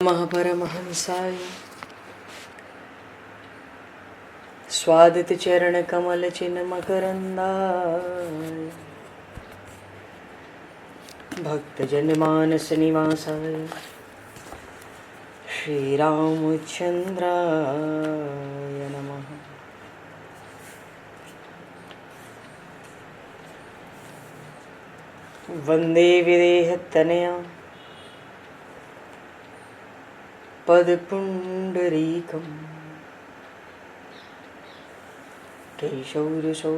महापरमहंसाय स्वादित चरण कमल चिन्ह मकरंदाय भक्तजन मानस निवासाय श्री रामचंद्राय नमः। वंदे विदेहतनया पदपुंडरीकं केशौरसौरभसमाहत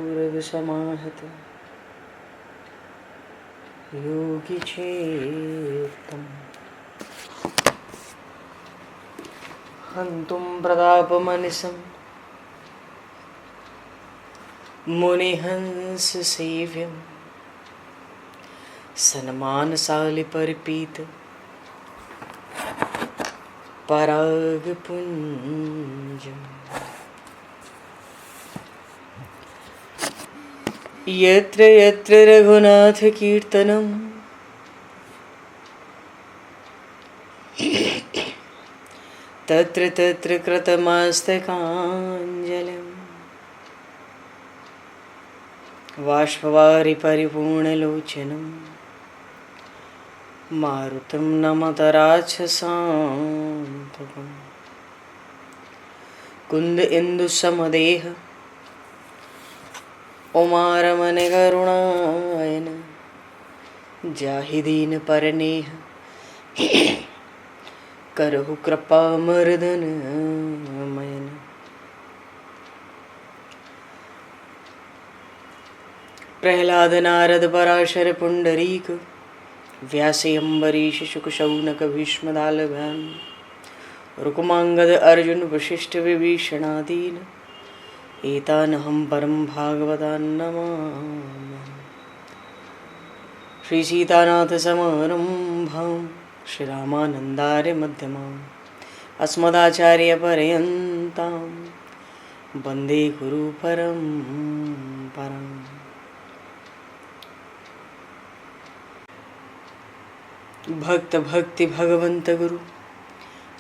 योगिचेतं हन्तुं प्रतापमनिशं मुनिहंससेव्यं सन्मानशालिपरिपीत परागपुञ्जम् यत्र यत्र रघुनाथकीर्तनं तत्र तत्र कृतमस्तकाञ्जलिं बाष्पवारि परिपूर्णलोचनं मारुतं नमत राक्षसान्तकं कुन्द इंदुसमदेह उमारमण करुणायन जाहि दीन परनेह करहु कृपा मर्दन मयन। प्रहलाद नारद पराशर पुंडरीक व्यासे अम्बरीश शुक शौनक भीष्मदालभ्यां रुक्मांगद अर्जुन वशिष्ठ विभीषणादीन एतानहं परं भागवतान् नमामि। श्री सीतानाथ समारंभां श्री रामानन्दार्य मध्यमाम् अस्मदाचार्य पर्यन्तां वन्दे गुरु परम्पराम्। भक्त भक्ति भगवंत गुरु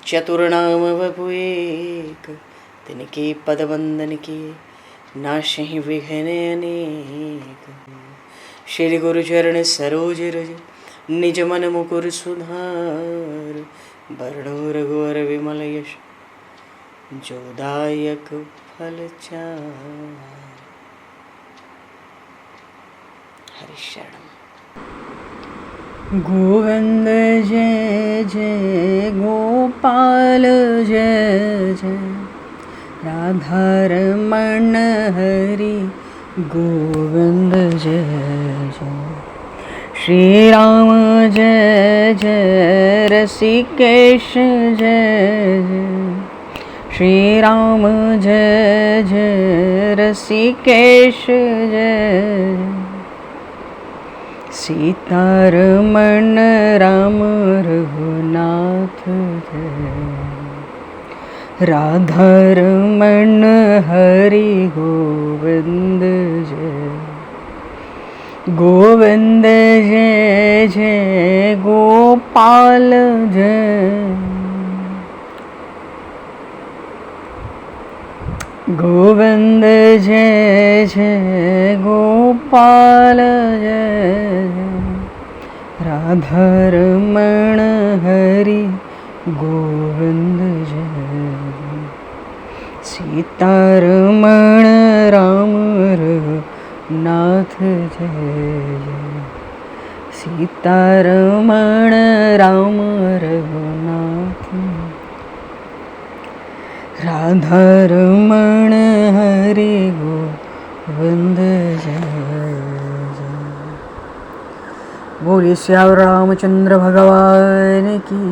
चतुर्नाम वपु एक तिनके पद वंदन के नाशहि विघ्न अनेक। श्री गुरु चरण सरोज रज निज मन मुकुर सुधार वरणो रघुवर विमल यश जोदायक फलचार। हरिशरण। गोविंद जय जय गोपाल जय जय राधारमण हरि गोविंद जय जय। श्री राम जय जय रसिकेश जय जय श्री राम जय जय रसिकेश जय। सीतारमण राम रघुनाथ जय राधारमण हरि गोविंद जय। गोविंद जय जय गोपाल जय गोविंद जय जय गोपाल जय राधारमण हरि गोविंद जय। सीतारमण राम रघुनाथ जय सीतारमण राम रघुनाथ राधारमण हरि गोविंद जय जय। बोलिए श्याम रामचंद्र भगवान की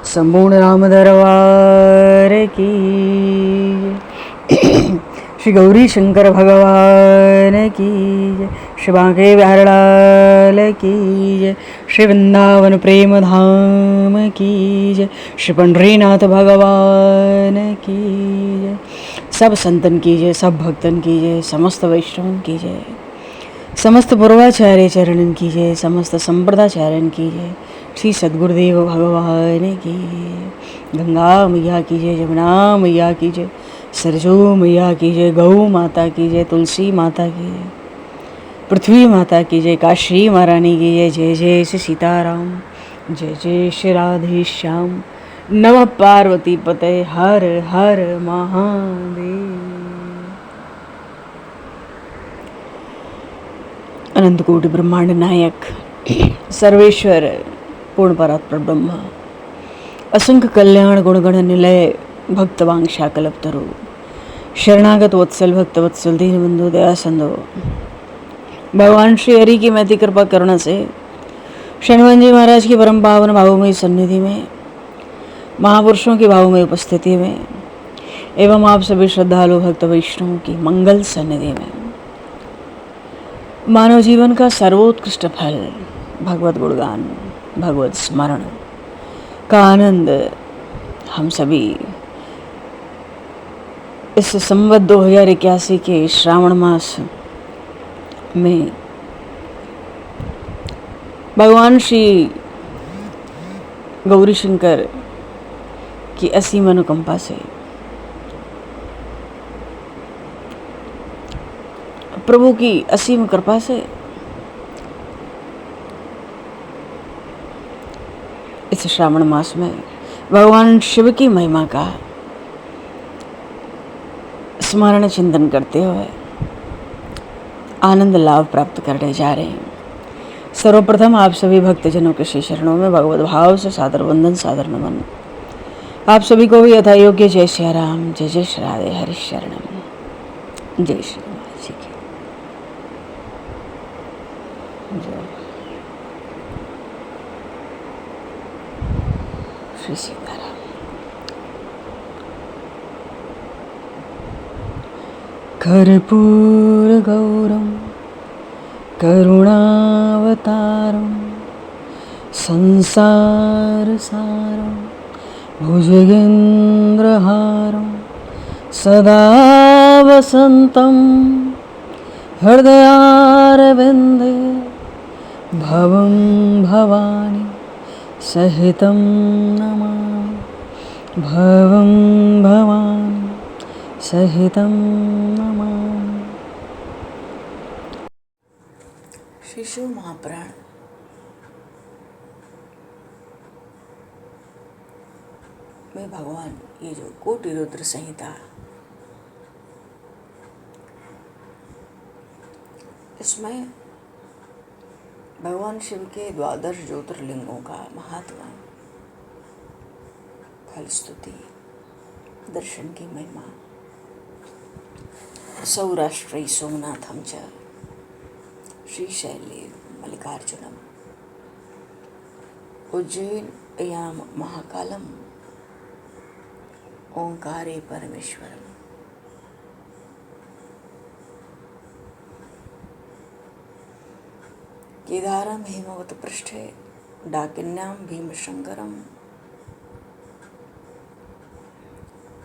संपूर्ण राम दरबार की। श्री गौरी शंकर भगवान की जय। श्री बांके बिहारी लाल की जय। श्री वृंदावन प्रेम धाम की जय। श्री पंढरीनाथ भगवान की जय। सब संतन की जय, सब भक्तन की जय, समस्त वैष्णवन की जय, समस्त पूर्वाचार्य चरणन की जय, समस्त संप्रदाचार्यन की जय। श्री सद्गुरुदेव भगवान की। गंगा मैया की जय, जमुना मैया की जय, सरजू मैया की जय, गौ माता की जय, तुलसी माता की जय, पृथ्वी माता की जय, काशी महारानी की जय। जय जय श्री सीताराम, जय जय श्री राधे श्याम। नमः पार्वती पते, हर हर महादेव। अनंत कोटि ब्रह्मांड नायक सर्वेश्वर पूर्ण परात्पर ब्रह्म, असंख्य कल्याण गुणगण निलय, भक्त वांछा कल्पतरु, शरणागत वत्सल भक्त वत्सल दीनबंधु दया सिंधु, भगवान श्री हरि की महती कृपा करुणा से शनिवन जी महाराज की परम पावन भावमयी सन्निधि में, महापुरुषों की भावमयी उपस्थिति में एवं आप सभी श्रद्धालु भक्त वैष्णवों की मंगल सन्निधि में मानव जीवन का सर्वोत्कृष्ट फल भगवत गुणगान, भगवत स्मरण का आनंद हम सभी इस संवत 2081 के श्रावण मास में भगवान श्री गौरी शंकर की असीम अनुकंपा से, प्रभु की असीम कृपा से इस श्रावण मास में भगवान शिव की महिमा का स्मरण चिंतन करते हुए आनंद लाभ प्राप्त करने जा रहे हैं। सर्वप्रथम आप सभी भक्तजनों के श्री चरणों में भगवत भाव से सादर वंदन, सादर नमन। आप सभी को भी यथा योग्य जय श्री राम, जय जय श्री राधे, हरि शरणम, जय श्री राम जी की जय। श्री सीताराम। कर्पूर गौरम करुणावतारम संसार सारम भुजगेन्द्रहारम सदा वसंतं हृदयारविन्दे भवं भवानी सहितं नमामि, भवं भवानी सहितं नमामि। श्री शिव महापुराण में भगवान ये जो कोटि रुद्र संहिता, इसमें भगवान शिव के 12 ज्योतिर्लिंगों का महात्मा, फलस्तुति, दर्शन की महिमा, सौराष्ट्रे सोमनाथम च श्रीशैले मल्लिकार्जुनम उज्जैन याम महाकालम ओंकारे परमेश्वरम। केदारम हेमवत पृष्ठे डाकिन्याम भीमशंकरम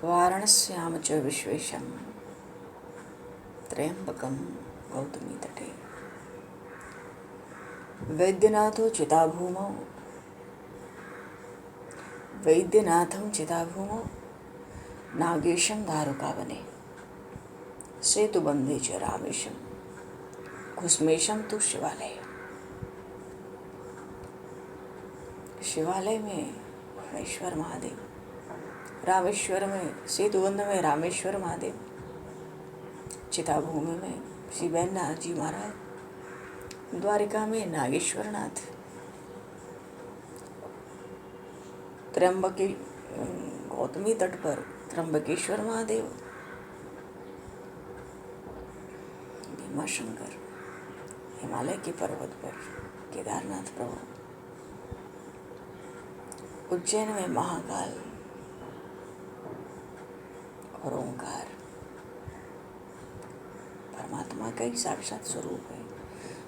वाराणस्याम च विश्वेशम त्र्यंबकम गौतमी तटे वैद्यनाथो चिताभूमौ वैद्यनाथं चिताभूमौ नागेशं दारुकावने सेतुबंधे च रामेशं कुसुमेशं तु शिवालय। शिवालय में रामेश्वर महादेव, रामेश्वर में सेतुबंध में रामेश्वर महादेव, चिताभूमि में श्री बैजनाथ जी महाराज, द्वारिका में नागेश्वरनाथ, त्र्यंबके गौतमी तट पर त्र्यंबकेश्वर महादेव, भीमाशंकर हिमालय के पर्वत पर केदारनाथ प्रभु, उज्जैन में महाकाल और ओंकार परमात्मा का ही साक्षात स्वरूप है।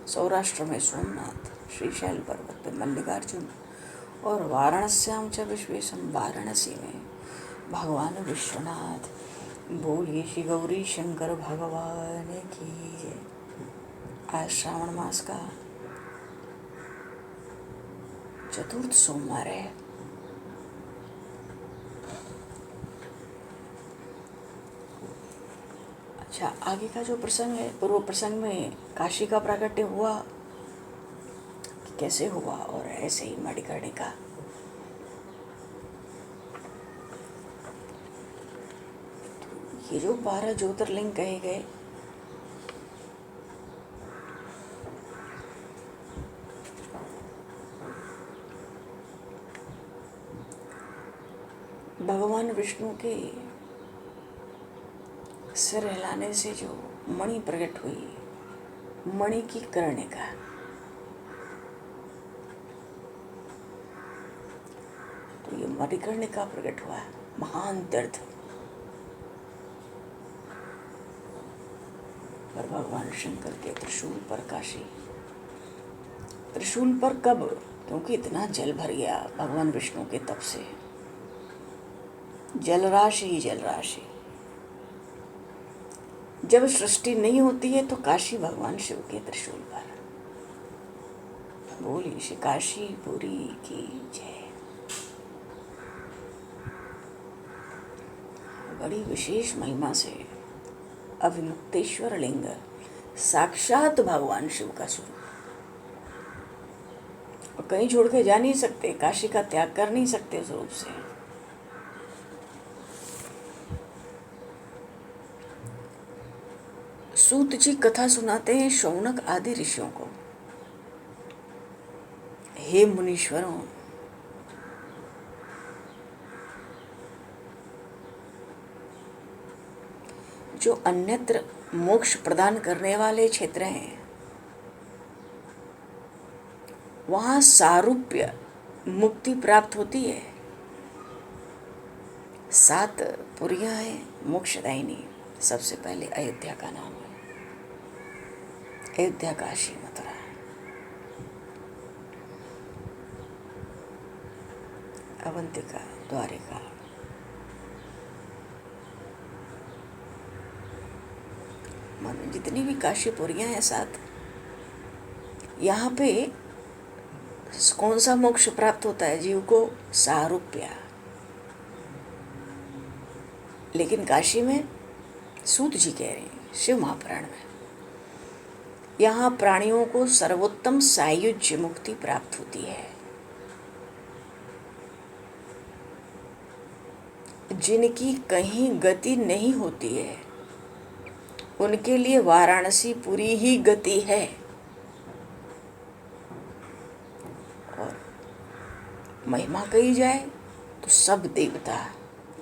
सौराष्ट्र में सोमनाथ, श्रीशैल पर्वत पर मल्लिकार्जुन और वाराणस्याम च विश्वेशम, वाराणसी में भगवान विश्वनाथ। बोलिए श्री गौरी शंकर भगवान की जय। आज श्रावण मास का चतुर्थ सोमवार है। अच्छा, आगे का जो प्रसंग है, पूर्व प्रसंग में काशी का प्राकट्य हुआ कि कैसे हुआ, और ऐसे ही मणिकर्णिका। ये जो 12 ज्योतिर्लिंग कहे गए, भगवान विष्णु के सिर हिलाने से जो मणि प्रकट हुई, मणि की कर्णिका, तो ये मणिकर्णिका प्रकट हुआ, महान तीर्थ। पर भगवान शंकर के त्रिशूल पर काशी, त्रिशूल पर कब? क्योंकि इतना जल भर गया भगवान विष्णु के तप से, जलराशि ही जलराशि। जब सृष्टि नहीं होती है तो काशी भगवान शिव के त्रिशूल पर। बोली श्री काशीपुरी की जय। बड़ी विशेष महिमा से अविमुक्तेश्वर लिंग साक्षात भगवान शिव का स्वरूप, और कहीं छोड़ के जा नहीं सकते, काशी का त्याग कर नहीं सकते उस रूप से। सूत जी कथा सुनाते हैं शौनक आदि ऋषियों को, हे मुनीश्वरों, जो अन्यत्र मोक्ष प्रदान करने वाले क्षेत्र हैं, वहाँ सारूप्य मुक्ति प्राप्त होती है। 7 पुरियां हैं मोक्षदायिनी। सबसे पहले अयोध्या का नाम है, अयोध्या, काशी, मथुरा। अवंतिका, द्वारिका। मानो जितनी भी काशीपुरियां हैं 7, यहाँ पे कौन सा मोक्ष प्राप्त होता है जीव को? सारूप्या। लेकिन काशी में सूत जी कह रहे हैं शिव महापुराण में, यहाँ प्राणियों को सर्वोत्तम सायुज्य मुक्ति प्राप्त होती है। जिनकी कहीं गति नहीं होती है उनके लिए वाराणसी पुरी ही गति है। और महिमा कही जाए तो सब देवता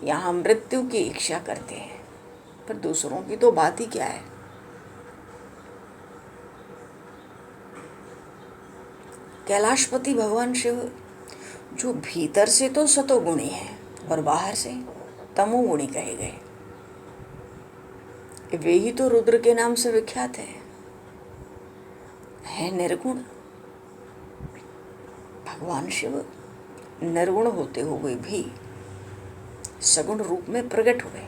यहाँ मृत्यु की इच्छा करते हैं, पर दूसरों की तो बात ही क्या है। कैलाशपति भगवान शिव जो भीतर से तो सतोगुणी है और बाहर से तमोगुणी कहे गए, वे ही तो रुद्र के नाम से विख्यात है निर्गुण। भगवान शिव निर्गुण होते हुए भी सगुण रूप में प्रकट हुए।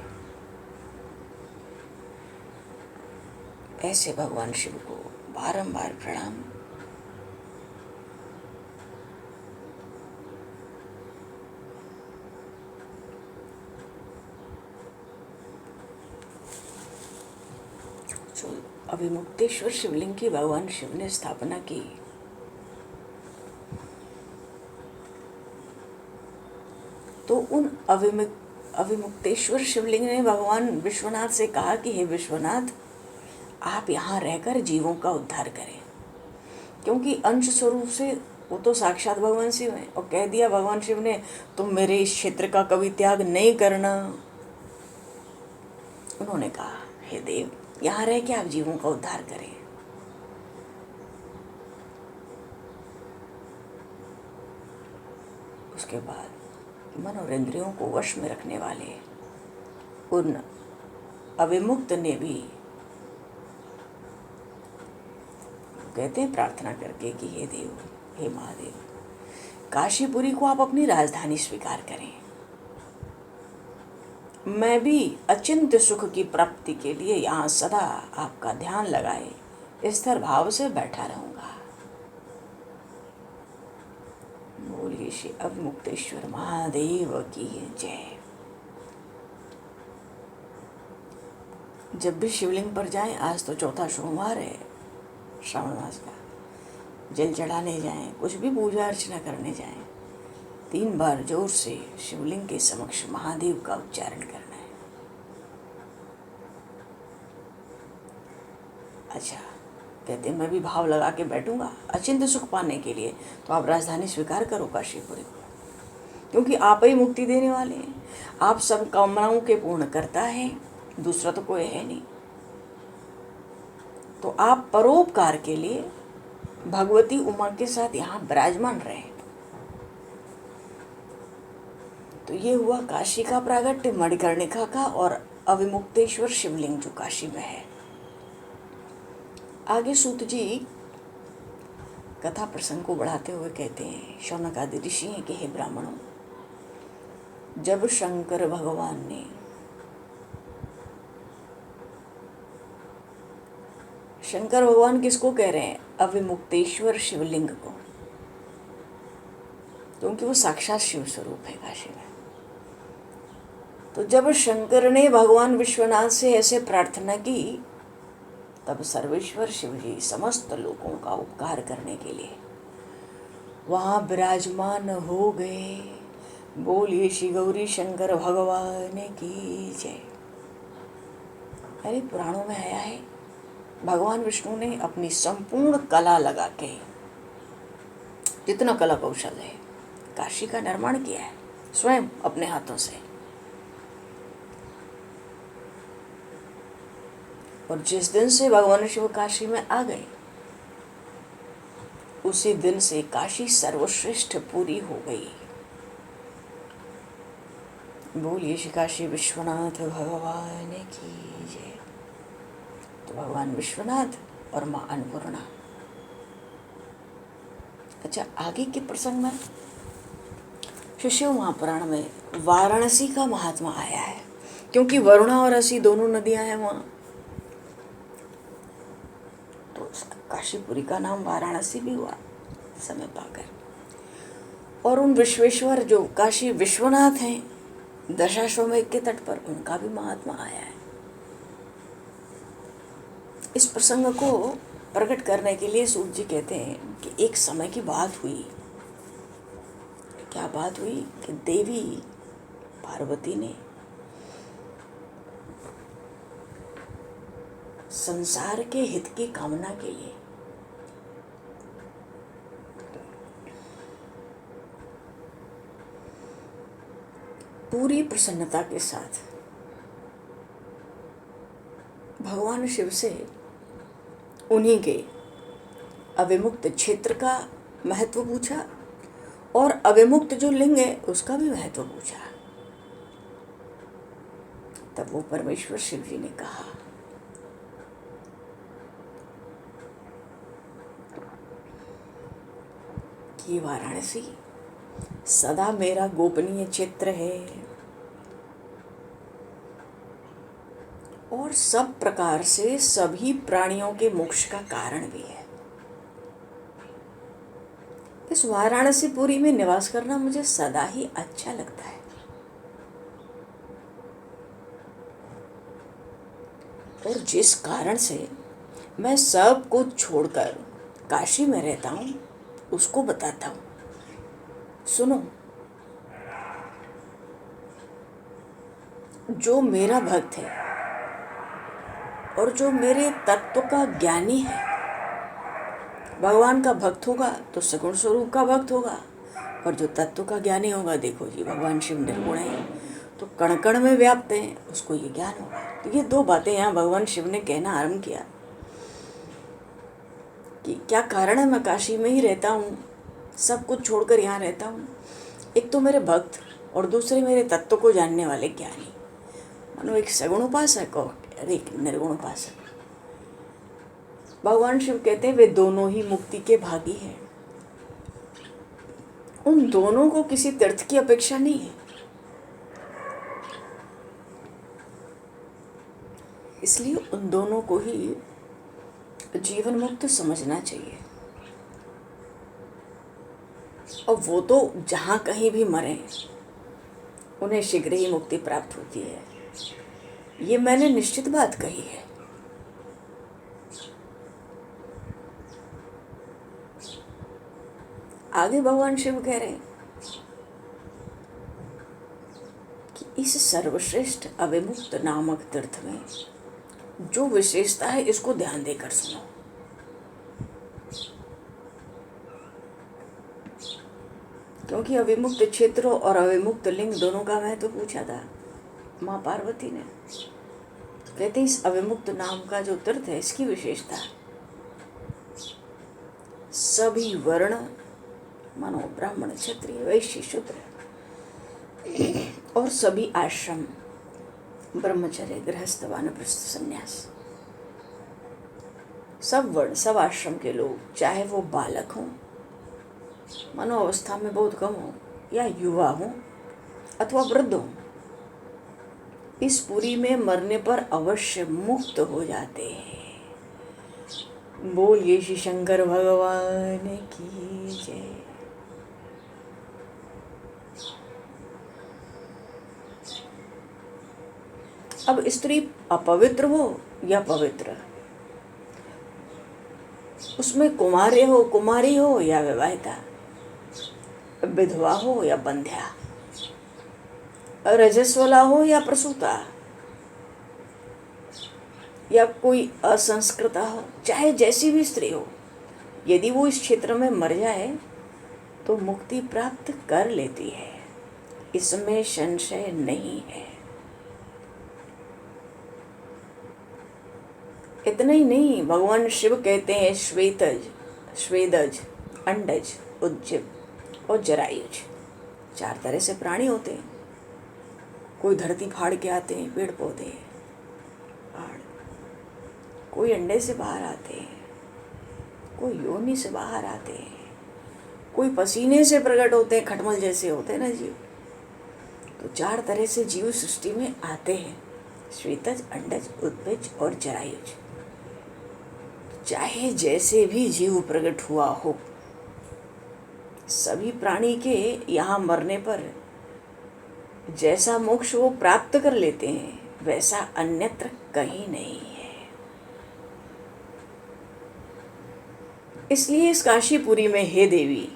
ऐसे भगवान शिव को बारंबार प्रणाम। जो अभिमुक्तेश्वर शिवलिंग की भगवान शिव ने स्थापना की, तो उन अभिमुक्तेश्वर शिवलिंग ने भगवान विश्वनाथ से कहा कि हे विश्वनाथ, आप यहाँ रहकर जीवों का उद्धार करें, क्योंकि अंश स्वरूप से वो तो साक्षात भगवान शिव हैं। और कह दिया भगवान शिव ने, तुम मेरे इस क्षेत्र का कभी त्याग नहीं करना। उन्होंने कहा, हे देव, यहाँ रह के आप जीवों का उद्धार करें। उसके बाद मन और इंद्रियों को वश में रखने वाले उन अविमुक्त ने भी कहते हैं प्रार्थना करके कि हे देव, हे महादेव, काशीपुरी को आप अपनी राजधानी स्वीकार करें। मैं भी अचिंत्य सुख की प्राप्ति के लिए यहाँ सदा आपका ध्यान लगाए स्थिर भाव से बैठा रहूंगा। बोलिए श्री अवमुक्तेश्वर महादेव की जय। जब भी शिवलिंग पर जाएं, आज तो चौथा सोमवार है श्रावण मास का, जल चढ़ाने जाएं, कुछ भी पूजा अर्चना करने जाएं, 3 बार जोर से शिवलिंग के समक्ष महादेव का उच्चारण करना है। अच्छा, कहते हैं मैं भी भाव लगा के बैठूंगा अचिंत सुख पाने के लिए, तो आप राजधानी स्वीकार करो काशीपुरी को, क्योंकि आप ही मुक्ति देने वाले हैं। आप सब कामनाओं के पूर्ण करता है, दूसरा तो कोई है नहीं। तो आप परोपकार के लिए भगवती उमा के साथ यहाँ विराजमान रहे। तो ये हुआ काशी का प्रागट्य मणिकर्णिका का और अविमुक्तेश्वर शिवलिंग जो काशी में है। आगे सूत जी कथा प्रसंग को बढ़ाते हुए कहते हैं, शौनक आदि ऋषि हैं कि हे ब्राह्मणों, जब शंकर भगवान ने शंकर भगवान किसको कह रहे हैं? अविमुक्तेश्वर शिवलिंग को, क्योंकि वो साक्षात शिव स्वरूप है काशी में। तो जब शंकर ने भगवान विश्वनाथ से ऐसे प्रार्थना की, तब सर्वेश्वर शिव जी समस्त लोगों का उपकार करने के लिए वहाँ विराजमान हो गए। बोलिए श्री गौरी शंकर भगवान की जय। अरे पुराणों में आया है, भगवान विष्णु ने अपनी संपूर्ण कला लगा के, जितना कला कौशल है, काशी का निर्माण किया है स्वयं अपने हाथों से। और जिस दिन से भगवान शिव काशी में आ गए, उसी दिन से काशी सर्वश्रेष्ठ पूरी हो गई। बोलिए श्री काशी विश्वनाथ भगवान की जय। तो भगवान विश्वनाथ और माँ अन्नपूर्णा। अच्छा, आगे के प्रसंग में शिव महापुराण में वाराणसी का महात्मा आया है, क्योंकि वरुणा और असी दोनों नदियां हैं वहाँ, तो काशीपुरी का नाम वाराणसी भी हुआ समय पाकर। और उन विश्वेश्वर जो काशी विश्वनाथ हैं दशाश्वमेध के तट पर, उनका भी महात्मा आया है। इस प्रसंग को प्रकट करने के लिए सूत जी कहते हैं कि एक समय की बात हुई। क्या बात हुई? कि देवी पार्वती ने संसार के हित की कामना के लिए पूरी प्रसन्नता के साथ भगवान शिव से उन्हीं के अविमुक्त क्षेत्र का महत्व पूछा और अविमुक्त जो लिंग है उसका भी महत्व पूछा। तब वो परमेश्वर शिव जी ने कहा, कि वाराणसी सदा मेरा गोपनीय क्षेत्र है और सब प्रकार से सभी प्राणियों के मोक्ष का कारण भी है। इस वाराणसी पुरी में निवास करना मुझे सदा ही अच्छा लगता है। और जिस कारण से मैं सब कुछ छोड़कर काशी में रहता हूँ उसको बताता हूँ। सुनो, जो मेरा भक्त है और जो मेरे तत्व का ज्ञानी है, भगवान का भक्त होगा तो सगुण स्वरूप का भक्त होगा, और जो तत्व का ज्ञानी होगा, देखो जी भगवान शिव निर्गुण है तो कण कण में व्याप्त हैं, उसको ये ज्ञान होगा। तो ये 2 बातें यहाँ भगवान शिव ने कहना आरंभ किया कि क्या कारण है मैं काशी में ही रहता हूँ, सब कुछ छोड़कर यहाँ रहता हूँ। एक तो मेरे भक्त और दूसरे मेरे तत्व को जानने वाले ज्ञानी, मानो एक सगुण उपासक और एक निर्गुण उपासक। भगवान शिव कहते हैं वे दोनों ही मुक्ति के भागी हैं। उन दोनों को किसी तीर्थ की अपेक्षा नहीं है, इसलिए उन दोनों को ही जीवन मुक्त समझना चाहिए। और वो तो जहाँ कहीं भी मरे उन्हें शीघ्र ही मुक्ति प्राप्त होती है, ये मैंने निश्चित बात कही है। आगे भगवान शिव कह रहे हैं कि इस सर्वश्रेष्ठ अविमुक्त नामक तीर्थ में जो विशेषता है इसको ध्यान देकर सुनो। क्योंकि अविमुक्त क्षेत्र और अविमुक्त लिंग दोनों का महत्व पूछा था माँ पार्वती ने। कहते इस अविमुक्त नाम का जो तीर्थ है इसकी विशेषता सभी वर्ण मानो ब्राह्मण क्षत्रिय वैश्य शूद्र और सभी आश्रम ब्रह्मचर्य गृहस्थ वानप्रस्थ संन्यास सब वर्ण सब आश्रम के लोग, चाहे वो बालक हों मानो अवस्था में बहुत कम हो या युवा हो अथवा वृद्ध हो, इस पुरी में मरने पर अवश्य मुक्त हो जाते हैं। बोलिए श्री शंकर भगवान की जय। अब स्त्री अपवित्र हो या पवित्र, उसमें कुमारी हो या विवाहिता, विधवा हो या बंध्या, रजस्वला हो या प्रसूता या कोई असंस्कृता हो, चाहे जैसी भी स्त्री हो, यदि वो इस क्षेत्र में मर जाए तो मुक्ति प्राप्त कर लेती है, इसमें संशय नहीं है। इतना ही नहीं, भगवान शिव कहते हैं स्वेदज, अंडज, उज्जिव और जरायुज 4 तरह से प्राणी होते हैं। कोई धरती फाड़ के आते हैं, पेड़ पौधे पहाड़, कोई अंडे से बाहर आते हैं, कोई योनि से बाहर आते हैं, कोई पसीने से प्रकट होते हैं, खटमल जैसे होते हैं ना जीव। तो 4 तरह से जीव सृष्टि में आते हैं, श्वेतज, अंडज, उद्भिज और जरायुज। चाहे जैसे भी जीव प्रकट हुआ हो, सभी प्राणी के यहाँ मरने पर जैसा मोक्ष वो प्राप्त कर लेते हैं वैसा अन्यत्र कहीं नहीं है। इसलिए इस काशीपुरी में हे देवी,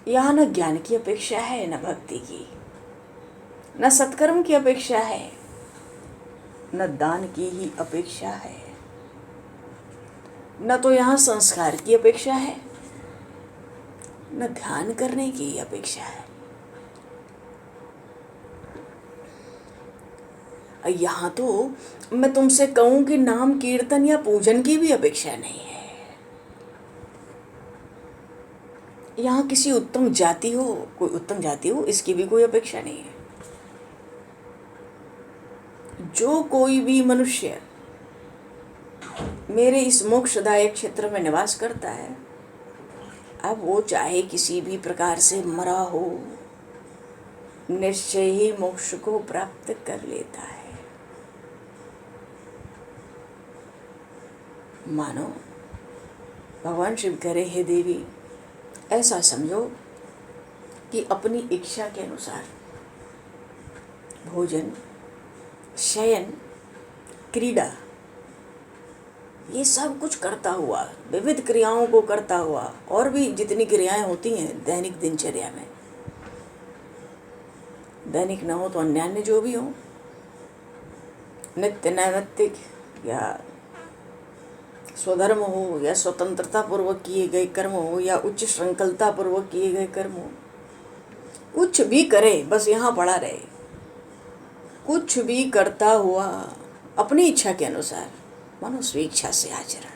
यहाँ न ज्ञान की अपेक्षा है, न भक्ति की, न सत्कर्म की अपेक्षा है, न दान की ही अपेक्षा है, न तो यहाँ संस्कार की अपेक्षा है, न ध्यान करने की अपेक्षा है। यहाँ तो मैं तुमसे कहूं कि नाम कीर्तन या पूजन की भी अपेक्षा नहीं है। यहाँ किसी उत्तम जाति हो, कोई उत्तम जाति हो, इसकी भी कोई अपेक्षा नहीं है। जो कोई भी मनुष्य मेरे इस मोक्षदायक क्षेत्र में निवास करता है, अब वो चाहे किसी भी प्रकार से मरा हो, निश्चय ही मोक्ष को प्राप्त कर लेता है। मानो भगवान शिव कह रहे, हे देवी, ऐसा समझो कि अपनी इच्छा के अनुसार भोजन, शयन, क्रीड़ा, ये सब कुछ करता हुआ, विविध क्रियाओं को करता हुआ, और भी जितनी क्रियाएं होती हैं दैनिक दिनचर्या में, दैनिक न हो तो अन्यान्य जो भी हो, नित्य नैमित्तिक या स्वधर्म हो या स्वतंत्रता पूर्वक किए गए कर्म हो या उच्च श्रृंखलता पूर्वक किए गए कर्म हो, कुछ भी करे, बस यहाँ पड़ा रहे, कुछ भी करता हुआ अपनी इच्छा के अनुसार, मानो स्वेच्छा से आचरण।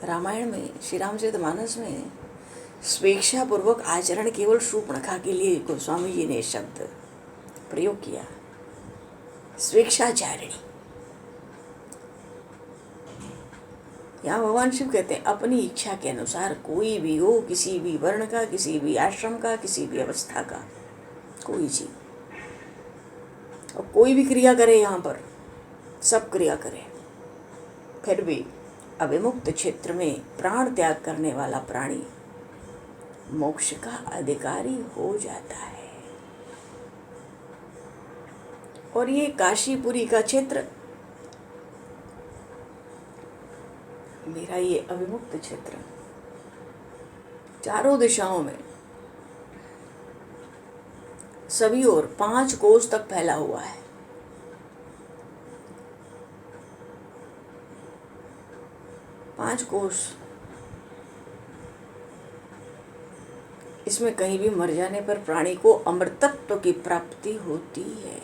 रामायण में, श्री रामचरितमानस में स्वेच्छा पूर्वक आचरण केवल शूर्पणखा के लिए गोस्वामी जी ने शब्द प्रयोग किया, स्वेच्छाचारिणी। यहाँ भगवान शिव कहते हैं अपनी इच्छा के अनुसार कोई भी हो, किसी भी वर्ण का, किसी भी आश्रम का, किसी भी अवस्था का कोई जीव, और कोई भी क्रिया करे, यहाँ पर सब क्रिया करे, फिर भी अविमुक्त क्षेत्र में प्राण त्याग करने वाला प्राणी मोक्ष का अधिकारी हो जाता है। और ये काशीपुरी का क्षेत्र, मेरा ये अविमुक्त क्षेत्र, चारों दिशाओं में सभी ओर 5 कोस तक फैला हुआ है। पांच कोस, इसमें कहीं भी मर जाने पर प्राणी को अमृतत्व की प्राप्ति होती है।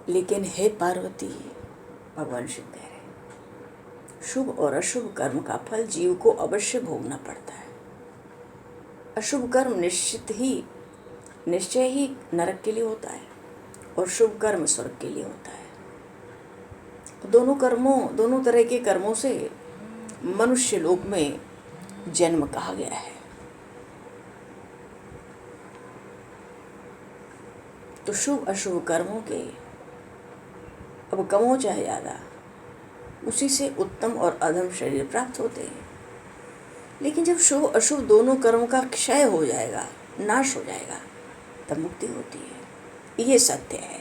लेकिन हे पार्वती, भगवान शिव कह रहे, शुभ और अशुभ कर्म का फल जीव को अवश्य भोगना पड़ता है। अशुभ कर्म निश्चय ही नरक के लिए होता है और शुभ कर्म स्वर्ग के लिए होता है। दोनों तरह के कर्मों से मनुष्य लोक में जन्म कहा गया है। तो शुभ अशुभ कर्मों के अब कम हो चाहे ज़्यादा, उसी से उत्तम और अधम शरीर प्राप्त होते हैं। लेकिन जब शुभ अशुभ दोनों कर्म का क्षय हो जाएगा, नाश हो जाएगा, तब मुक्ति होती है। ये सत्य है।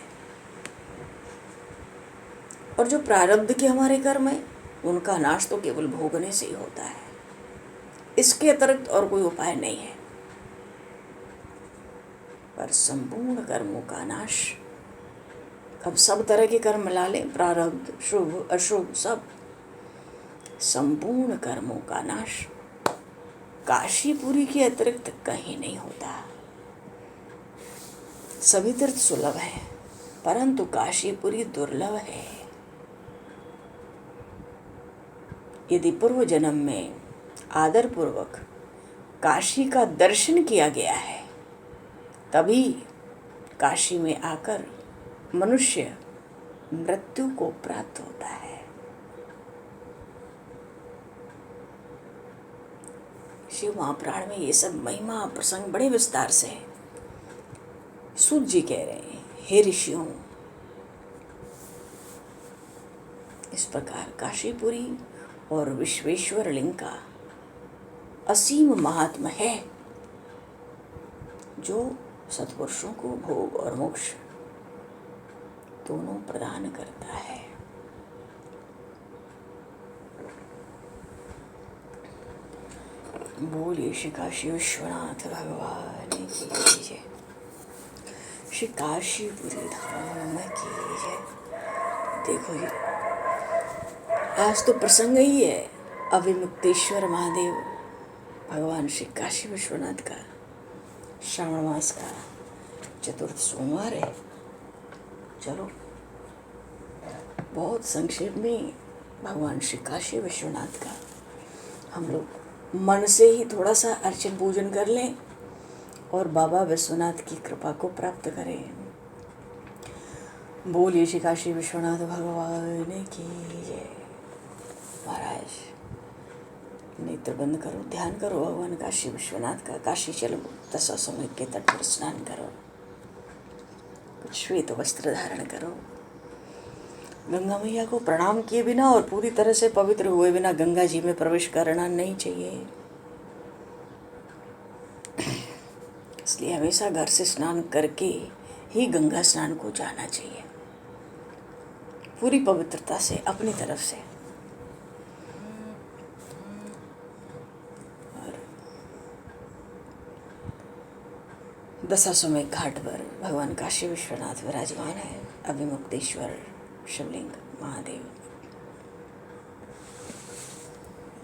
और जो प्रारब्ध के हमारे कर्म है, उनका नाश तो केवल भोगने से ही होता है। इसके अतिरिक्त और कोई उपाय नहीं है। पर संपूर्ण कर्मों का नाश, अब सब तरह के कर्म मिला लें, प्रारब्ध, शुभ अशुभ, सब संपूर्ण कर्मों का नाश काशीपुरी के अतिरिक्त कहीं नहीं होता। सभी तीर्थ सुलभ है, परंतु काशीपुरी दुर्लभ है। यदि पूर्व जन्म में आदर पूर्वक काशी का दर्शन किया गया है, तभी काशी में आकर मनुष्य मृत्यु को प्राप्त होता है। शिव महापुराण में ये सब महिमा प्रसंग बड़े विस्तार से है। सूत जी कह रहे हैं, हे ऋषियों, इस प्रकार काशीपुरी और विश्वेश्वर लिंग का असीम महात्मा है, जो सत्पुरुषों को भोग और मोक्ष दोनों प्रदान करता है। बोलिए श्री काशी विश्वनाथ भगवान की जय, श्री काशीपुरी धाम की जय। देखो ये आज तो प्रसंग ही है अविमुक्तेश्वर महादेव भगवान श्री काशी विश्वनाथ का। श्रावण मास का चतुर्थ सोमवार है। चलो बहुत संक्षेप में भगवान श्री काशी विश्वनाथ का हम लोग मन से ही थोड़ा सा अर्चन पूजन कर लें और बाबा विश्वनाथ की कृपा को प्राप्त करें। बोलिए श्री काशी विश्वनाथ भगवान की जय। महाराज नेत्र बंद करो, ध्यान करो भगवान काशी विश्वनाथ का। काशी चलो, दशा समय के तट पर स्नान करो, कुछ श्वेत वस्त्र धारण करो, गंगा मैया को प्रणाम किए बिना और पूरी तरह से पवित्र हुए बिना गंगा जी में प्रवेश करना नहीं चाहिए। इसलिए हमेशा घर से स्नान करके ही गंगा स्नान को जाना चाहिए, पूरी पवित्रता से अपनी तरफ से। और दशाश्वमेध घाट पर भगवान काशी विश्वनाथ विराजमान है, अविमुक्तेश्वर शिवलिंग महादेव।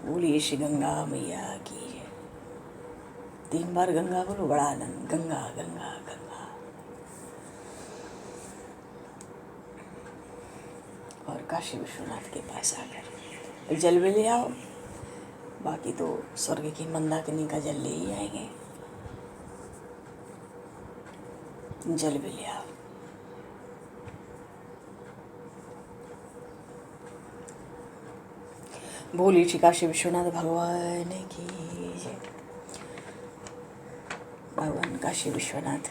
बोलिए श्री गंगा मैया की जय। 3 बार गंगा बोलो, बड़ा आनंद। गंगा गंगा गंगा। और काशी विश्वनाथ के पास आकर जल भी ले आओ, बाकी तो स्वर्ग की मंदाकिनी का जल ले ही आएंगे। जल भी ले आओ। बोलिए श्री काशी विश्वनाथ भगवान की जय। भगवान काशी विश्वनाथ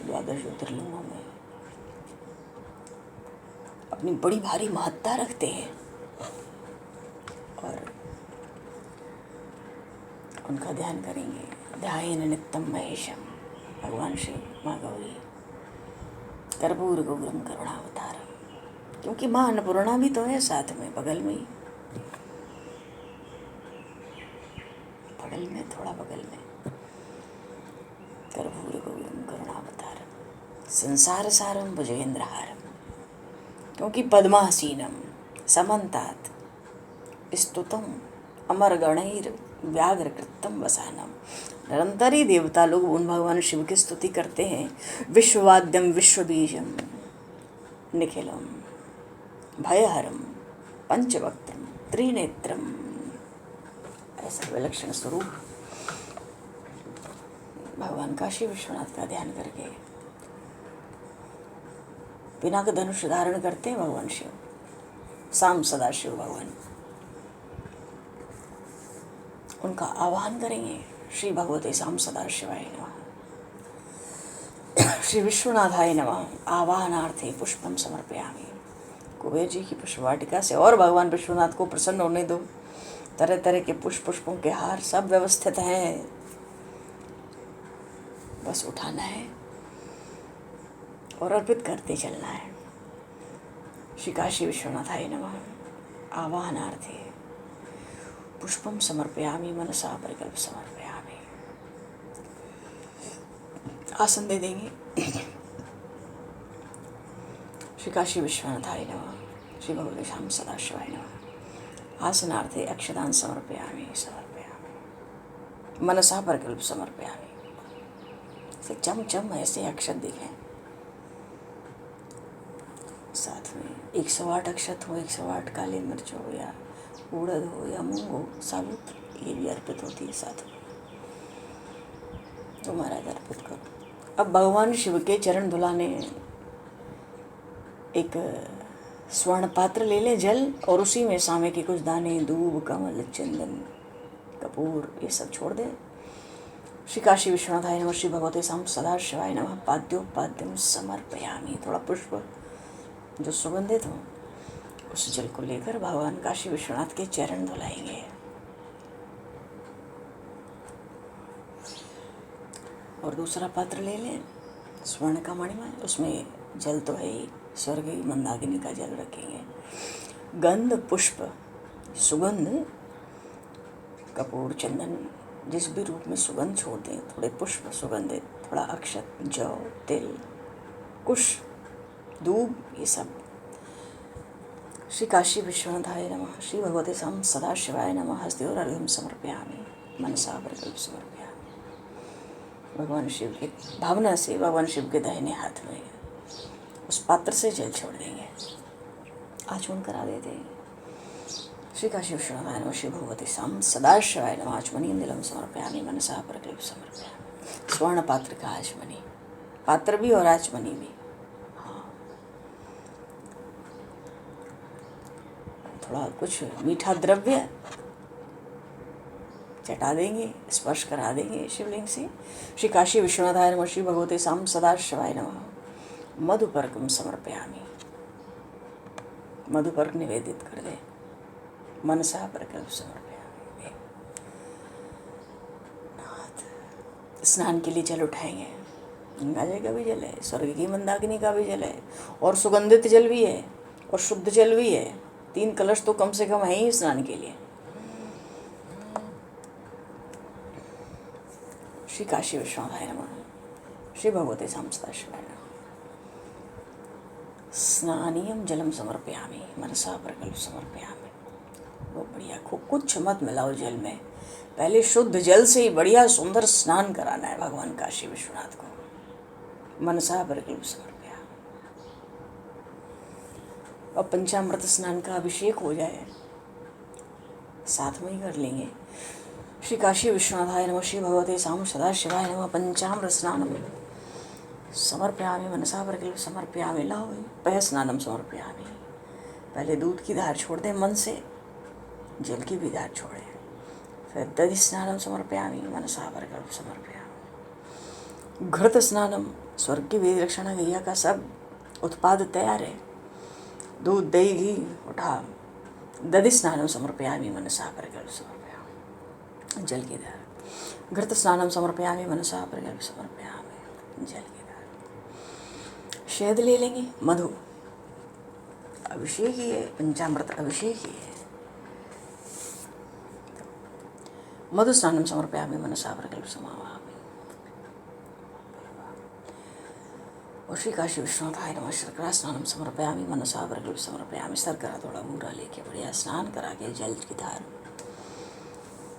द्वादश ज्योतिर्लिंगों में अपनी बड़ी भारी महत्ता रखते हैं और उनका ध्यान करेंगे। ध्यायेन नित्यम महेशम, भगवान शिव, माँ गौरी, कर्पूर गौरम करुणावतारम, क्योंकि माँ अन्नपूर्णा भी तो है साथ में, बगल में ही, बगल में, थोड़ा बगल में। कर्पूर गौरम करुणावतारम, संसार सारम भुजगेंद्रहारम, क्योंकि पद्मासीनम समन्तात स्तुतम अमर गणैर व्याघ्र कृतम वसानम। निरंतर ही देवता लोग उन भगवान शिव की स्तुति करते हैं। विश्ववाद्यम विश्वबीजम निखिलम भयहरम पंचवक्त्रम त्रिनेत्रम, ऐसा विलक्षण स्वरूप भगवान काशी विश्वनाथ का ध्यान करके पिनाक धनुष धारण करते हैं भगवान शिव, साम सदाशिव भगवान। उनका आवाहन करेंगे। श्री भगवते साम सदाशिवाय नमः, श्री विश्वनाथाय नमः। आवाहनार्थे पुष्पम समर्पयामि। कुबेर जी की पुष्पवाटिका से और भगवान विश्वनाथ को प्रसन्न होने दो। तरह तरह के पुष्पों के हार सब व्यवस्थित हैं, बस उठाना है और अर्पित करते चलना है। श्री काशी विश्वनाथाय नमः। आवाहनार्थे पुष्पम समर्पयामि मनसा परिकल्प समर्पयामि। आसन दे देंगे। श्री काशी विश्वनाथाय नमः, श्री भगवते श्याम सदाशिवाय नमः। आसनार्थे अक्षदान समर्पयामि मनसा परिकल्प समर्पयामि। से चम चम ऐसे अक्षत दिखें, साथ में 108 अक्षत हो, 108 काली मिर्च हो या उड़द हो या मूंग हो साबुत, ये भी अर्पित होती है साथ में। तो महाराज अर्पित करो। अब भगवान शिव के चरण धुलाने एक स्वर्ण पात्र ले लें जल, और उसी में सामे के कुछ दाने, दूब, कमल, चंदन, कपूर, ये सब छोड़ दें। श्री काशी विश्वनाथाय नमः, श्री भगवते साम सदाशिवाय नमः। पाद्योपाद्यम समर्पयामि। थोड़ा पुष्प जो सुगंधित हो उस जल को लेकर भगवान काशी विश्वनाथ के चरण धुलाएंगे। और दूसरा पात्र ले लें स्वर्ण का मणिमय, उसमें जल तो है ही, स्वर्ग की मंदाकिनी का जल रखेंगे। गंध, पुष्प, सुगंध, कपूर, चंदन, जिस भी रूप में सुगंध छोड़ दें, थोड़े पुष्प सुगंधित, थोड़ा अक्षत, जौ, तिल, कुश, दूब, ये सब। श्री काशी विश्वनाथाय नमः, श्री भगवते साम सदाशिवाय नमः। हस्ते और अर्घ्यम समर्पयामि मनसा परिकल्प समर्पयामि। भगवान शिव की भावना से भगवान शिव के दाहिने हाथ में उस पात्र से जल छोड़ देंगे, आचमन करा देते हैं। श्री काशी विश्वनाथाय नमः, श्री भगवते साम सदाशिवाय नमः। आचमनीयं जलम समर्पयामि मनसा परिकल्प समर्पयामि। स्वर्ण पात्र का आचमनी, पात्र भी और आचमनी भी। थोड़ा कुछ मीठा द्रव्य चटा देंगे, स्पर्श करा देंगे शिवलिंग से। श्री काशी विश्वनाथाय नमः, श्री भगवते साम सदाशिवाय नमः। मधुपर्कम समर्पयामि। मधुपर्क निवेदित कर दे। मनसा परिकल्प समर्पयामि। स्नान के लिए जल उठाएंगे। गंगा जी का भी जल है, स्वर्ग की मंदाकिनी का भी जल है, और सुगंधित जल भी है, और शुद्ध जल भी है। 3 कलश तो कम से कम है ही स्नान के लिए। श्री काशी विश्वनाथाय नमः, श्री भगवते साम सदाशिवाय नमः। स्नानीयम जलम समर्पयामि मनसा परिकल्प समर्पयामि। वो बढ़िया, खूब कुछ मत मिलाओ जल में, पहले शुद्ध जल से ही बढ़िया सुंदर स्नान कराना है भगवान काशी विश्वनाथ को। मनसा परिकल्प समर्पयामि। और पंचामृत स्नान का अभिषेक हो जाए, साथ में ही कर लेंगे। श्री काशी विश्वनाथाय नमः, श्री भगवते साम सदाशिवाय नमः। पंचामृत स्नानम समर्पयामि मनसा परिकल्प समर्पयामि। लाओ पय स्नानम समर्पयामि। पहले दूध की धार छोड़ दें मन से, जल की भी धार छोड़ें, फिर दधि स्नानम समर्पयामि मनसा परिकल्प समर्पयामि। घृत स्नानम, स्वर्ग की वेद रक्षणा गैया का सब उत्पाद तैयार है, दूध दही घी उठा। दधि स्नानम समर्पयामि मनसा परिकल्प समर्पयामि, जल की धार। घृत स्नानम समर्पयामि मनसा परिकल्प समर्पयामि, जल की धार। शहद ले लेंगे, मधु अभिषेक ही है, पंचामृत अभिषेक ही है। मधु स्नानम समर्पयामि मनसा परिकल्प समावामि। और श्री काशी विश्वनाथाय नमः शर्करा स्नानम समर्पयामि मनसा परिकल्प समर्पयामि। शर्करा थोड़ा बूरा लेके बढ़िया स्नान करा के जल की धार।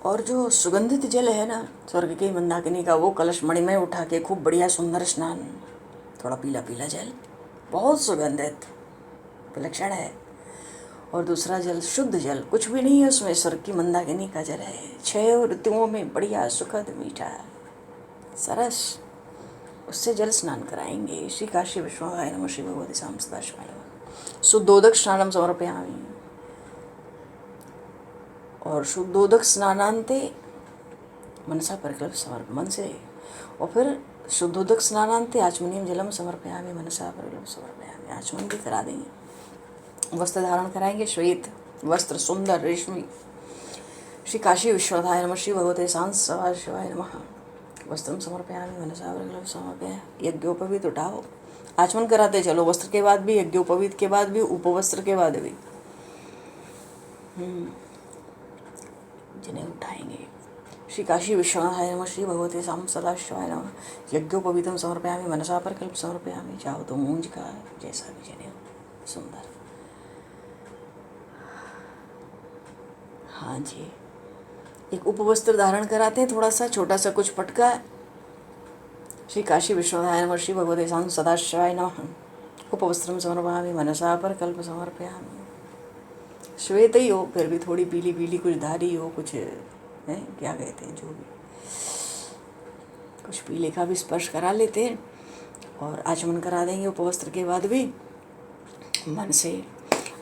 और जो सुगंधित जल है ना स्वर्ग के मंदाकिनी का, वो कलश मणि में उठा के खूब बढ़िया सुंदर स्नान, थोड़ा पीला पीला जल, बहुत सुगंधित विलक्षण है। और दूसरा जल शुद्ध जल, कुछ भी नहीं है उसमें, स्वर्ग की मंदाकिनी का जल है। 6 ऋतुओं में बढ़िया सुखद मीठा सरस, उससे जल स्नान कराएंगे। श्री काशी विश्वनाथाय नमः श्री भगवती साम सदाशिवाय नमः। शुद्धोदक स्नानम समर्पयामि। और शुद्धोदक स्नानांते मनसा परिकल्प समर्प, मन से। और फिर शुद्धोदक स्नानांते आचमनीयम जलम समर्पयामि मनसा परिकल्प समर्पयामि, आचमन भी करा देंगे। वस्त्र धारण कराएंगे, श्वेत वस्त्र सुंदर रेशमी। श्री काशी विश्वनाथाय नमः श्री भगवते सांस सदाशिवाय नमः। वस्त्रम समर्पयामि मनसा परिकल्प समर्पयामि। यज्ञोपवीत उठाओ, आचमन कराते चलो, वस्त्र के बाद भी, यज्ञोपवीत के बाद भी, उपवस्त्र के बाद भी। जिन्हें उठाएंगे। श्री काशी विश्वनाथाय नमः श्री भगवते साम सदाशिवाय नमः। यज्ञोपवीतम समर्पयामि मनसा परिकल्प समर्पयामि। चाहो तो मूंज का, जैसा भी जिन्हें सुंदर। हाँ जी, एक उपवस्त्र धारण कराते हैं, थोड़ा सा छोटा सा कुछ पटका। श्री काशी विश्वनाथाय नमः श्री भगवते सांस सदाशिवाय नमः। उपवस्त्रम समर्पयामि मनसा परिकल्प समर्पयामि। श्वेत ही हो, फिर भी थोड़ी पीली पीली कुछ धारी हो, कुछ है क्या कहते हैं, जो भी कुछ पीले का भी स्पर्श करा लेते हैं। और आचमन करा देंगे उपवस्त्र के बाद भी मन से।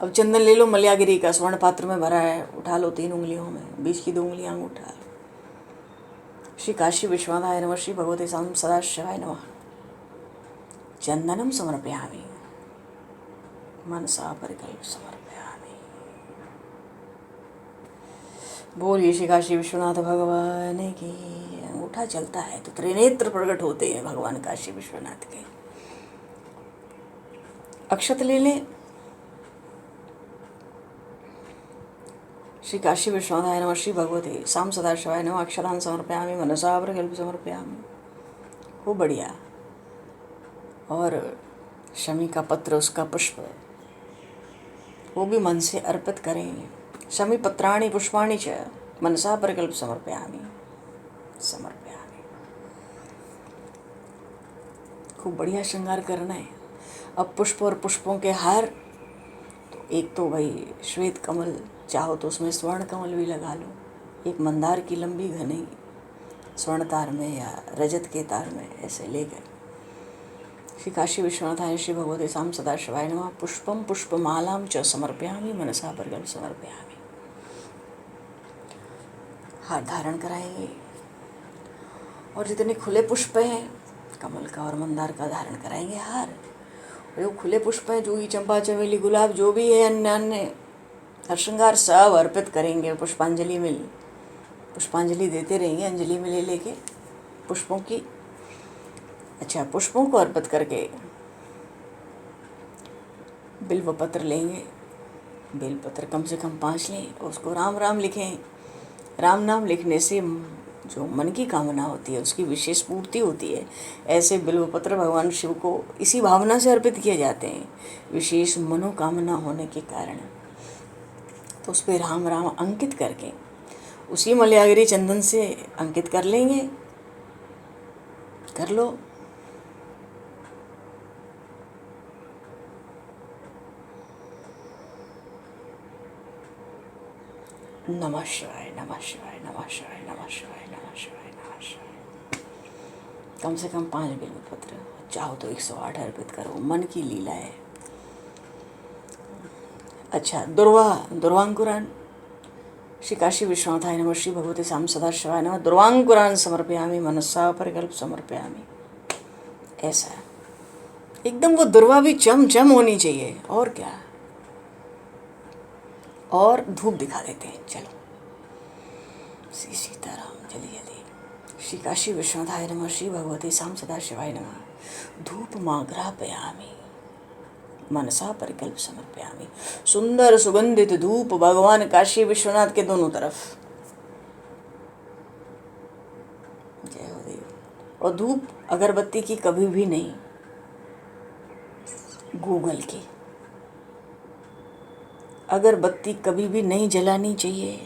अब चंदन ले लो मल्यागिरी का, स्वर्ण पात्र में भरा है, उठा लो 3 उंगलियों में, बीच की 2 उंगलियां उठा लो। श्री काशी विश्वनाथाय नमः श्री भगवते साम सदाशिवाय नमः। चंदनम समर्पयामि मनसा परिकल्प समर्पयामि। बोलिए श्री काशी विश्वनाथ भगवान की। अंगूठा चलता है तो त्रिनेत्र प्रकट होते हैं भगवान काशी विश्वनाथ के। अक्षत ले लें। श्री काशी विश्वनाथाय नमः श्री भगवते साम सदाशिवाय नमः। अक्षरान समर्पयामि मनसा परिकल्प समर्पयामि। खूब बढ़िया। और शमी का पत्र, उसका पुष्प, वो भी मन से अर्पित करें। शमी पत्राणि पुष्पाणि च मनसा परिकल्प समर्पयामि समर्पयामि। खूब बढ़िया श्रृंगार करना है। अब पुष्प और पुष्पों के हार, तो एक तो भाई श्वेत कमल, चाहो तो उसमें स्वर्ण कमल भी लगा लो। एक मंदार की लंबी घनी स्वर्ण तार में या रजत के तार में ऐसे ले गए। श्री काशी विश्वनाथाय श्री भगवते साम सदाशिवाय नमः। पुष्पम पुष्पमालां च समर्पयामि मनसा परिकल्प समर्पयामि। हार धारण कराएंगे। और जितने खुले पुष्प हैं, कमल का और मंदार का धारण कराएंगे हार। वो खुले पुष्प हैं, जूही चंपा चमेली गुलाब जो भी है, अन्य अन्य हर श्रृंगार सब अर्पित करेंगे। पुष्पांजलि में पुष्पांजलि देते रहेंगे, अंजलि में ले लेके पुष्पों की। अच्छा, पुष्पों को अर्पित करके बिल्व पत्र लेंगे। बेल पत्र कम से कम 5 लें और उसको राम राम लिखें। राम नाम लिखने से जो मन की कामना होती है उसकी विशेष पूर्ति होती है। ऐसे बिल्व पत्र भगवान शिव को इसी भावना से अर्पित किए जाते हैं, विशेष मनोकामना होने के कारण। तो उस पर राम राम अंकित करके उसी मल्यागिरी चंदन से अंकित कर लेंगे। कर लो। नमः शिवाय नमः शिवाय नमः शिवाय नमः शिवाय नमः शिवाय नमः शिवाय। कम से कम 5 बिल्व पत्र, चाहो तो 108 अर्पित करो। मन की लीला है। अच्छा, दुर्वांकुरान। श्री काशी विश्वनाथाय नमः श्री भगवते साम सदाशिवाय नमः। दुर्वांकुरान समर्पयामि मनसा परिकल्प समर्पयामि। ऐसा एकदम वो दुर्वा भी चम चम होनी चाहिए। और क्या, और धूप दिखा देते हैं। चलो, श्री सीताराम, जल्दी जल्दी। श्री काशी विश्वनाथाय नमः, श्री भगवते साम सदा शिवाय नमः। धूप माग्रापयामि मनसा परिकल्प समर्पयामि। सुंदर सुगंधित धूप भगवान काशी विश्वनाथ के दोनों तरफ। जय हो देव। और धूप अगरबत्ती की कभी भी नहीं, गूगल की। अगरबत्ती कभी भी नहीं जलानी चाहिए,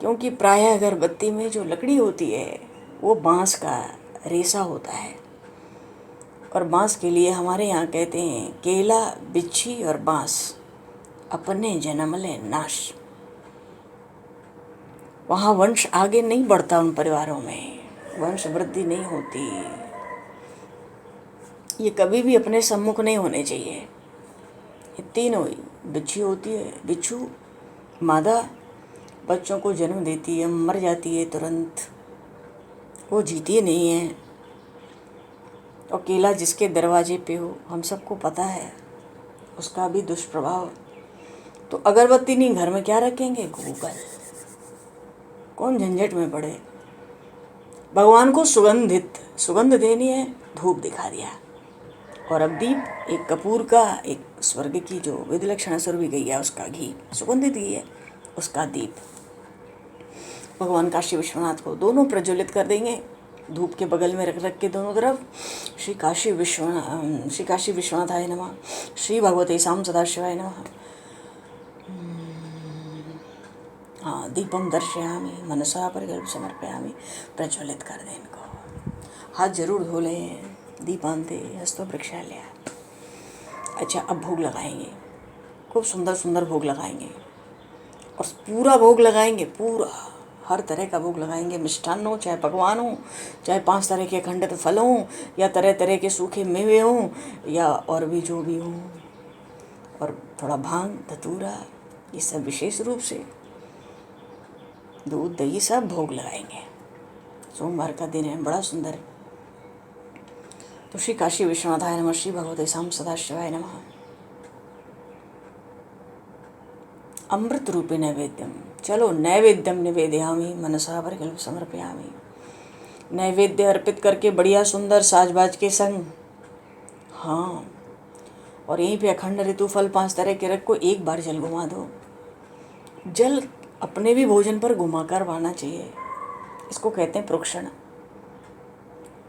क्योंकि प्रायः अगरबत्ती में जो लकड़ी होती है वो बांस का रेशा होता है। और बांस के लिए हमारे यहाँ कहते हैं, केला बिच्छी और बांस अपने जन्म ले नाश। वहाँ वंश आगे नहीं बढ़ता, उन परिवारों में वंश वृद्धि नहीं होती। ये कभी भी अपने सम्मुख नहीं होने चाहिए। ये तीनों ही, बिच्छी होती है, बिच्छू मादा बच्चों को जन्म देती है, मर जाती है तुरंत, वो जीती नहीं है। और केला जिसके दरवाजे पे हो, हम सबको पता है उसका भी दुष्प्रभाव। तो अगरबत्ती नहीं, घर में क्या रखेंगे? गूगल। कौन झंझट में पड़े। भगवान को सुगंध देनी है, धूप दिखा दिया। और अब दीप, एक कपूर का, एक स्वर्ग की जो विधिलक्षण सुरभि गई है उसका घी, सुगंधित घी है, उसका दीप भगवान काशी विश्वनाथ को दोनों प्रज्वलित कर देंगे। धूप के बगल में रख रख के दोनों तरफ श्री काशी विश्वनाथाय नमः, श्री भगवते साम सदाशिवाय नमः। हाँ, दीपम दर्शयामि मनसा परिकल्प समर्पयामि। प्रज्वलित कर दें इनको। हाथ जरूर धो लें, दीपांते हस्तो प्रक्षाल्य। अच्छा, अब भोग लगाएंगे, खूब सुंदर सुंदर भोग लगाएंगे। और पूरा भोग लगाएंगे, पूरा हर तरह का भोग लगाएंगे। मिष्ठान्न हो, चाहे पकवान हो, चाहे 5 तरह के अखंडित फल हों, या तरह तरह के सूखे मेवे हों, या और भी जो भी हों। और थोड़ा भांग धतूरा, ये सब विशेष रूप से दूध दही सब भोग लगाएंगे। सोमवार का दिन है, बड़ा सुंदर। तो श्री काशी विश्वनाथाय नमः, श्री भगवते साम सदाशिवाय नमः। अमृत रूपी नैवेद्यम, चलो नैवेद्यम निवेदयामि मनसा परिकल्प समर्पयामि। नैवेद्य अर्पित करके बढ़िया सुंदर साजबाज के संग, हाँ, और यहीं पे अखंड ऋतु फल 5 तरह के रख को एक बार जल घुमा दो। जल अपने भी भोजन पर घुमा कर बाना चाहिए, इसको कहते हैं प्रोक्षण।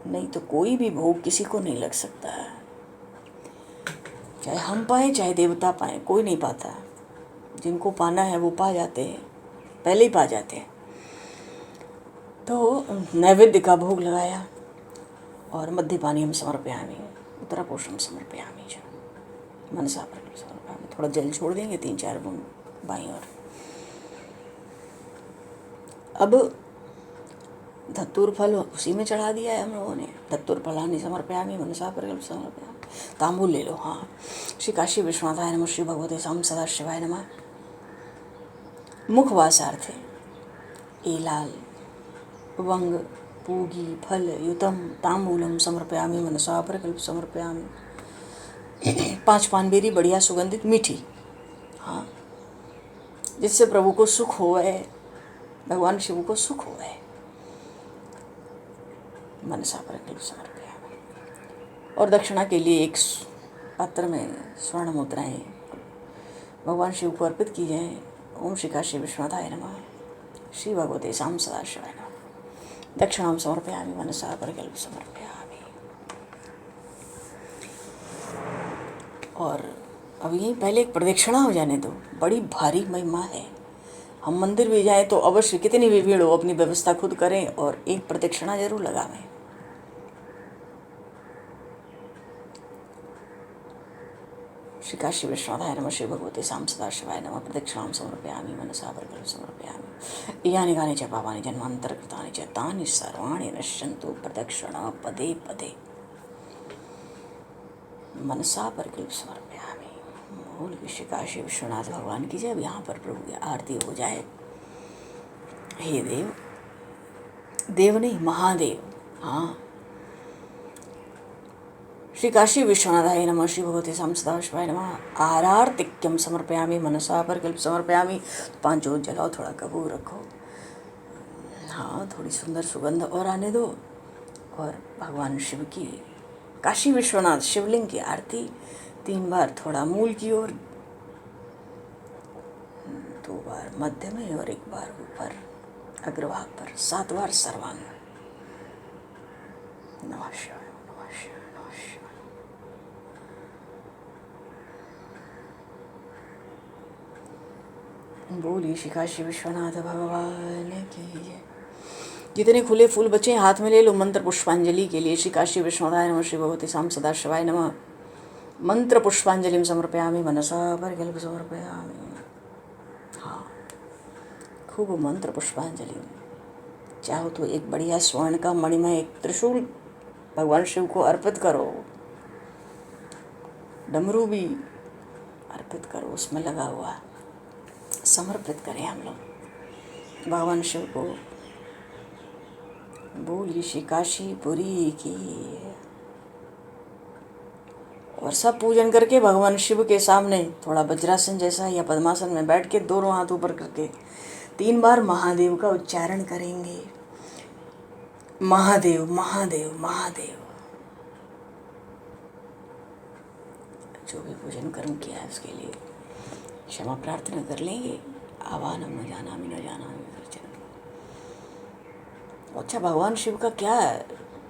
नहीं तो कोई भी भोग किसी को नहीं लग सकता है, चाहे हम पाए चाहे देवता पाए, कोई नहीं पाता। जिनको पाना है वो पा जाते हैं, पहले ही पा जाते हैं। तो नैवेद्य का भोग लगाया और मध्य पानी हम समर्पयामि, उत्तरापोषण समर्पयामि च मनसा परिकल्प समर्पयामि। थोड़ा जल छोड़ देंगे, 3-4 बूंद बाई और। अब धतूर फल उसी में चढ़ा दिया है हम लोगों ने। धतूर फलानि समर्पयामि मनसा परिकल्प समर्पयामि। तांबूल ले लो। हाँ, श्री काशी विश्वनाथाय नमः, श्री भगवते साम सदाशिवाय नमः। मुखवासार्थे एलाल वंग पूगी फल युतम तांबूलम समर्पयामि मनसा परिकल्प समर्पयामि। 5 पानबेरी बढ़िया सुगंधित मीठी, हाँ, जिससे प्रभु को सुख होवे, भगवान शिव को सुख होवे। मनसा परिकल्प समर्पयामि। और दक्षिणा के लिए एक पात्र में स्वर्ण मुद्राएं भगवान शिव को अर्पित की जाएं। ओम श्री काशी विश्वनाथाय नमः, श्री भगवते साम सदाशिवाय नमः। दक्षिणां समर्पयामि मनसा परिकल्प समर्पयामि। और अब यहीं पहले एक प्रदक्षिणा हो जाने दो, बड़ी भारी महिमा है। हम मंदिर भी जाएं तो अवश्य, कितनी भी भीड़ हो, अपनी व्यवस्था खुद करें और एक प्रदक्षिणा जरूर लगावें। श्री काशी विश्वनाथाय नमः, श्री भगवते साम सदाशिवाय नमः। प्रदक्षिणां समर्पयामि मनसा परिकल्प समर्पयामि। यानि कानि च पापानि जन्मान्तरकृतानि च तानि सर्वाणि नश्यन्तु प्रदक्षिणा पदे पदे मनसा परिकल्प समर्पयामि। बोल श्री काशी विश्वनाथ भगवान की जब यहाँ पर प्रभु की आरती हो जाए। हे देव, देव नहीं महादेव, हाँ, श्री काशी विश्वनाथाय नमः, श्री भगवते सदाशिवाय नमः। आरार्तिक्यम समर्पयामि, मनसा पर कल्प समर्पयामि। तो 5 जोत जलाओ, थोड़ा कपूर रखो, हाँ थोड़ी सुंदर सुगंध और आने दो, और भगवान शिव की काशी विश्वनाथ शिवलिंग की आरती 3 बार, थोड़ा मूल की ओर, 2 बार मध्य में और 1 बार ऊपर अग्रभाग पर, 7 बार सर्वांग। नमः शिवाय, नमः शिवाय, नमः शिवाय। बोली श्री काशी विश्वनाथ भगवान की जय। जितने खुले फूल बचे हाथ में ले लो मंत्र पुष्पांजलि के लिए। श्री काशी विश्वनाथाय नमः, श्री भगवती साम सदाशिवाय नमः। मंत्र पुष्पांजलिम समर्पयामि, मनसा परिकल्प समर्पयामि। हाँ, खूब मंत्र पुष्पांजलि। चाहो तो एक बढ़िया स्वर्ण का मणिमय एक त्रिशूल भगवान शिव को अर्पित करो, डमरू भी अर्पित करो, उसमें लगा हुआ समर्पित करें हम लोग भगवान शिव को। बोली श्री काशीपुरी की। और सब पूजन करके भगवान शिव के सामने थोड़ा वज्रासन जैसा या पद्मासन में बैठ के दोनों हाथ ऊपर करके 3 बार महादेव का उच्चारण करेंगे। महादेव महादेव महादेव। जो भी पूजन कर्म किया है उसके लिए क्षमा प्रार्थना कर लेंगे। आवाहनम न जानामि न जानामि विसर्जनम। अच्छा, भगवान शिव का क्या है,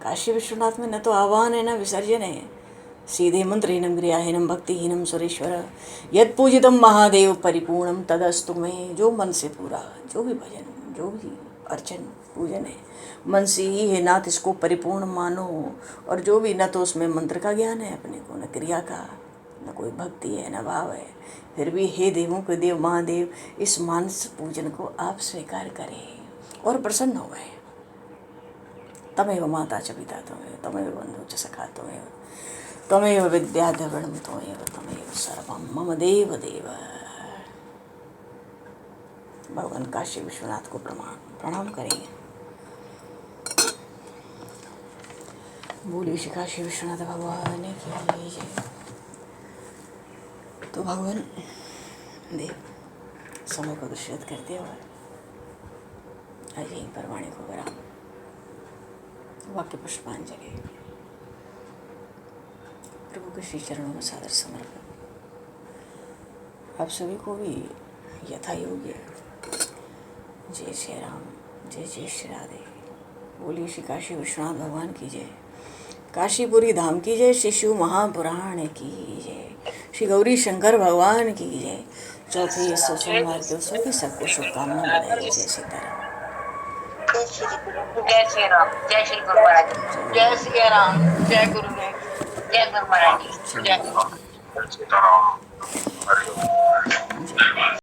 काशी विश्वनाथ में न तो आवाहन है न विसर्जन है, सीधे मंत्रहीनम क्रियाहीनम भक्तिहीनम सुरेश्वर यद पूजितम महादेव परिपूर्णम तदस्तु में। जो मन से पूरा, जो भी भजन, जो भी अर्चन पूजन है मन से ही है, ना तो इसको परिपूर्ण मानो। और जो भी, न तो उसमें मंत्र का ज्ञान है अपने को, न क्रिया का, न कोई भक्ति है, न भाव है, फिर भी हे देवों के देव महादेव, इस मानस पूजन को आप स्वीकार करें और प्रसन्न हो गए। तमेव माता च पिता त्वमेव, तमेव बंधु च सखा त्वमेव, तमेव विद्या द्रविणं त्वमेव, तमेव सर्वं मम देव देव। भगवान काशी विश्वनाथ को प्रणाम करेंगे। बोली श्री काशी विश्वनाथ भगवान की जय। तो भगवान देव समय को दूषित करते हुए आज यहीं पर वाणी को विराम। वाक्य पुष्पांजलि। प्रभु के श्री चरणों में सादर समर्पण। आप सभी को भी यथा योग्य जय श्री राम, जय जय श्री राधे। बोली श्री काशी विश्वनाथ भगवान की जय, काशीपुरी धाम की जय, श्री शिव महापुराण की जय, श्री गौरी शंकर भगवान की जय। चौथे सोमवार के उत्सव की सबको शुभकामना बधाई। जय सीताराम, जय श्री राम, जय श्री गुरु महाराज, जय श्री राम, जय गुरुदेव, जय गुरु महाराज, जय सीताराम।